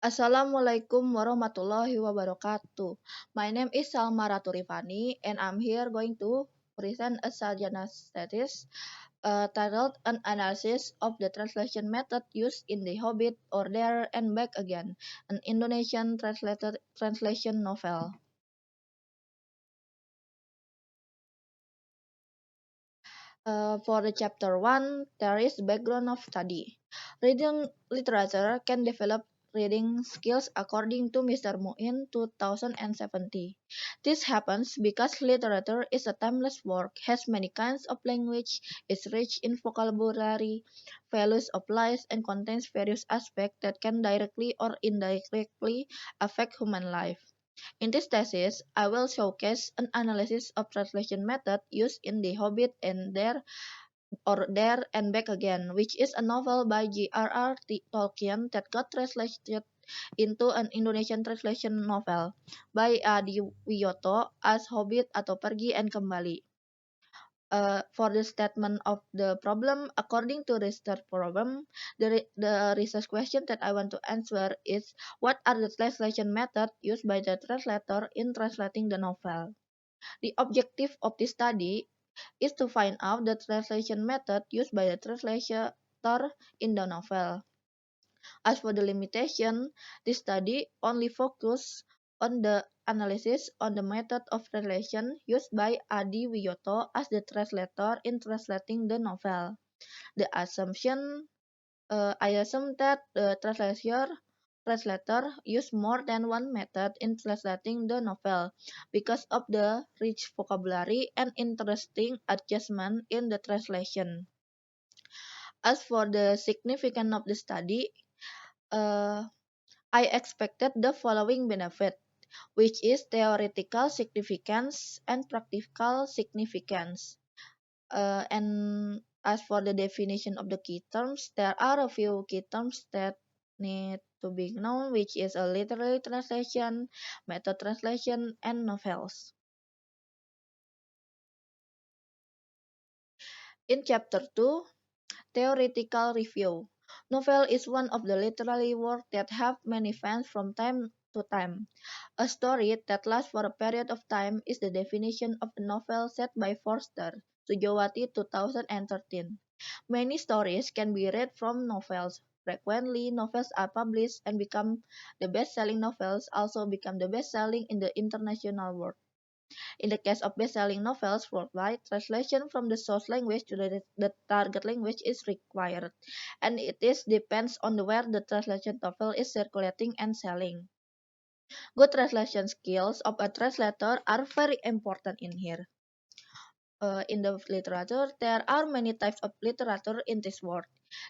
Assalamualaikum warahmatullahi wabarakatuh. My name is Salma Raturifani and I'm here going to present a sarjana status titled An Analysis of the Translation Method Used in The Hobbit or There and Back Again, an Indonesian translated translation novel. For the chapter 1, there is background of study. Reading literature can develop reading skills according to Mr. Muin 2070. This happens because literature is a timeless work, has many kinds of language, is rich in vocabulary, values of life, and contains various aspects that can directly or indirectly affect human life. In this thesis, I will showcase an analysis of translation method used in The Hobbit and There and Back Again, which is a novel by J.R.R. Tolkien that got translated into an Indonesian translation novel by Adi Wiyoto as Hobbit atau Pergi and Kembali. For the statement of the problem, according to research problem, the research question that I want to answer is what are the translation methods used by the translator in translating the novel? The objective of this study is to find out the translation method used by the translator in the novel. As for the limitation, this study only focuses on the analysis on the method of translation used by Adi Wiyoto as the translator in translating the novel. The assumption I assume that the translator used more than one method in translating the novel because of the rich vocabulary and interesting adjustment in the translation. As for the significance of the study, uh, I expected the following benefit, which is theoretical significance and practical significance. And as for the definition of the key terms, there are a few key terms that need to be known, which is a literary translation, method translation, and novels. In chapter 2, theoretical review. Novel is one of the literary works that have many fans from time to time. A story that lasts for a period of time is the definition of a novel set by Forster, Sujawati 2013. Many stories can be read from novels. Frequently, novels are published and become the best-selling novels also become the best-selling in the international world. In the case of best-selling novels worldwide, translation from the source language to the target language is required, and it is depends on where the translation novel is circulating and selling. Good translation skills of a translator are very important in here. In the literature, there are many types of literature in this world.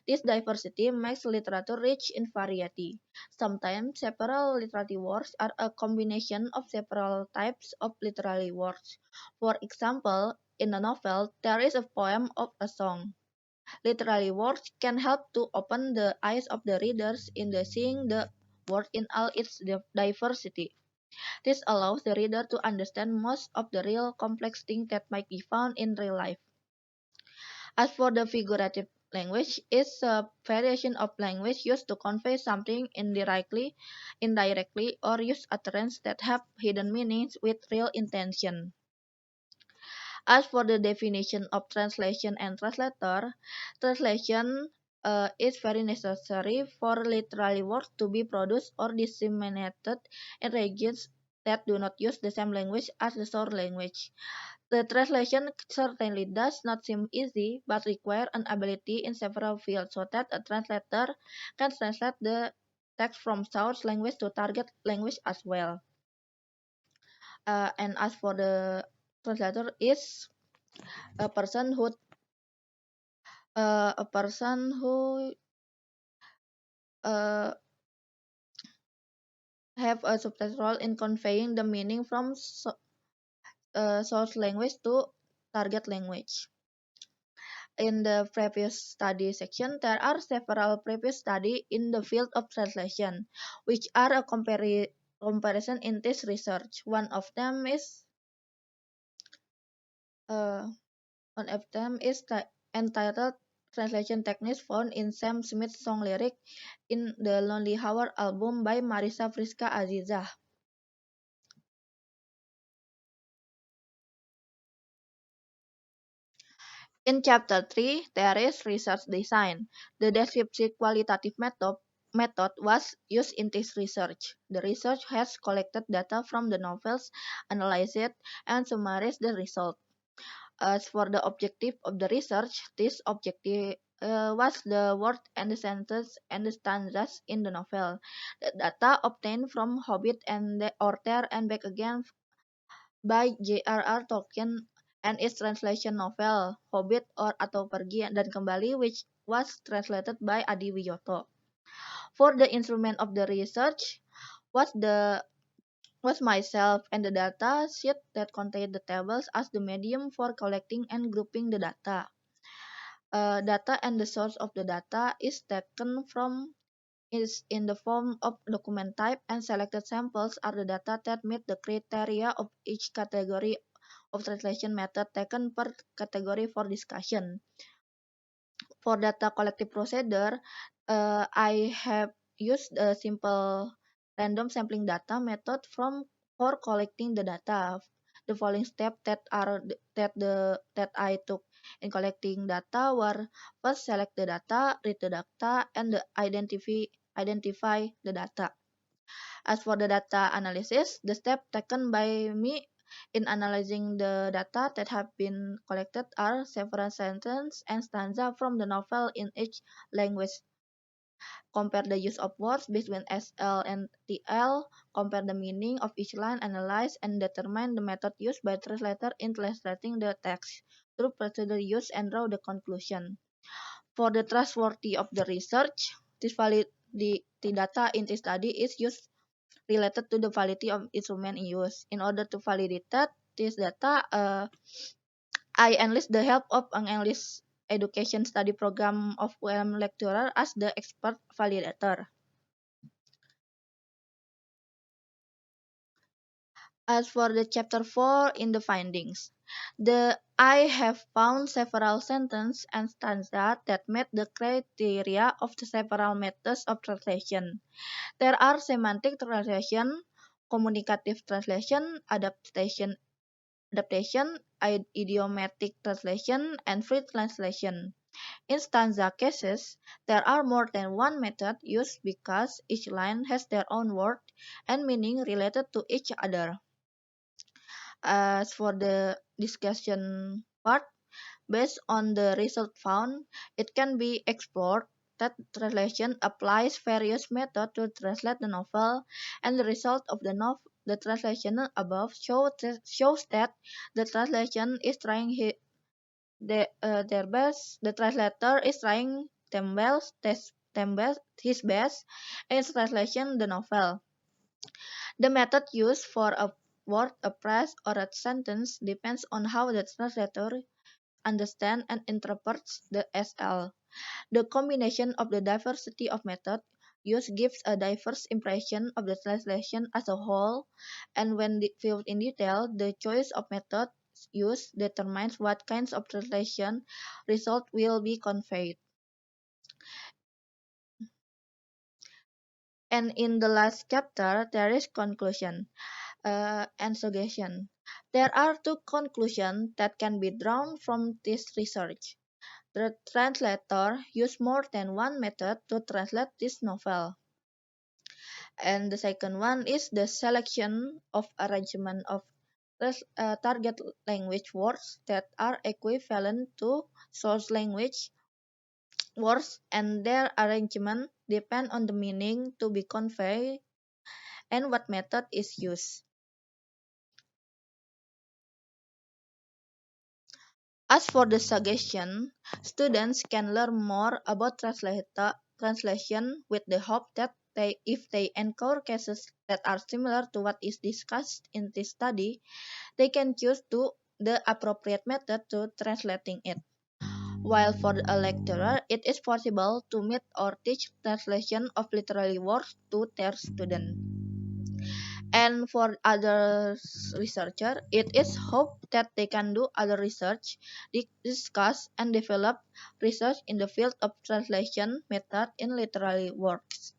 This diversity makes literature rich in variety. Sometimes several literary works are a combination of several types of literary works. For example, in a novel, there is a poem of a song. Literary works can help to open the eyes of the readers in the seeing the world in all its diversity. This allows the reader to understand most of the real complex things that might be found in real life. As for the figurative language, is a variation of language used to convey something indirectly, or use utterance that have hidden meanings with real intention. As for the definition of translation and translator, translation is very necessary for literary works to be produced or disseminated in regions that do not use the same language as the source language. The translation certainly does not seem easy, but require an ability in several fields so that a translator can translate the text from source language to target language as well. And as for the translator is a person who a person who uh, have a substantial role in conveying the meaning from source language to target language. In the previous study section, there are several previous studies in the field of translation, which are a comparison in this research. Uh, one of them is entitled translation techniques found in Sam Smith's song lyric in the Lonely Hour album by Marisa Friska Azizah. In Chapter 3, there is research design. The descriptive qualitative method was used in this research. The research has collected data from the novels, analyzed it, and summarized the result. As for the objective of the research, this objective was the word and the sentence and the stanzas in the novel. The data obtained from Hobbit and the Order and Back Again by J.R.R. Tolkien and its translation novel Hobbit atau Pergi dan Kembali, which was translated by Adi Wiyoto. For the instrument of the research was myself and the data sheet that contained the tables as the medium for collecting and grouping the data. Data and the source of the data is in the form of document type, and selected samples are the data that meet the criteria of each category of translation method taken per category for discussion. For data collective procedure, I have used a simple random sampling data method for collecting the data. The following steps that I took in collecting data were: first, select the data, read the data, and identify the data. As for the data analysis, the steps taken by me in analyzing the data that have been collected are several sentences and stanza from the novel in each language. Compare the use of words between SL and TL, compare the meaning of each line, analyze and determine the method used by translator in translating the text through procedure used, and draw the conclusion. For the trustworthy of the research, the data in this study is used related to the validity of instrument in use. In order to validate this data, I enlist the help of an English education study program of UM lecturer as the expert validator. As for the chapter 4 in the findings, I have found several sentences and stanzas that met the criteria of the several methods of translation. There are semantic translation, communicative translation, adaptation, idiomatic translation, and free translation. In stanza cases, there are more than one method used because each line has their own word and meaning related to each other. As for the discussion part, based on the result found, it can be explored that translation applies various methods to translate the novel, and the result of the translation above shows that the translation is trying their best. The translator is trying his best in translation the novel. The method used for a word, a phrase, or a sentence depends on how the translator understands and interprets the SL. The combination of the diversity of methods used gives a diverse impression of the translation as a whole, and when viewed in detail, the choice of methods used determines what kinds of translation result will be conveyed. And in the last chapter, there is conclusion and suggestion. There are two conclusions that can be drawn from this research. The translator used more than one method to translate this novel. And the second one is the selection of arrangement of target language words that are equivalent to source language words, and their arrangement depend on the meaning to be conveyed and what method is used. As for the suggestion, students can learn more about translation with the hope that if they encounter cases that are similar to what is discussed in this study, they can choose the appropriate method to translating it. While for a lecturer, it is possible to meet or teach translation of literary works to their students. And for other researcher, it is hoped that they can do other research, discuss and develop research in the field of translation method in literary works.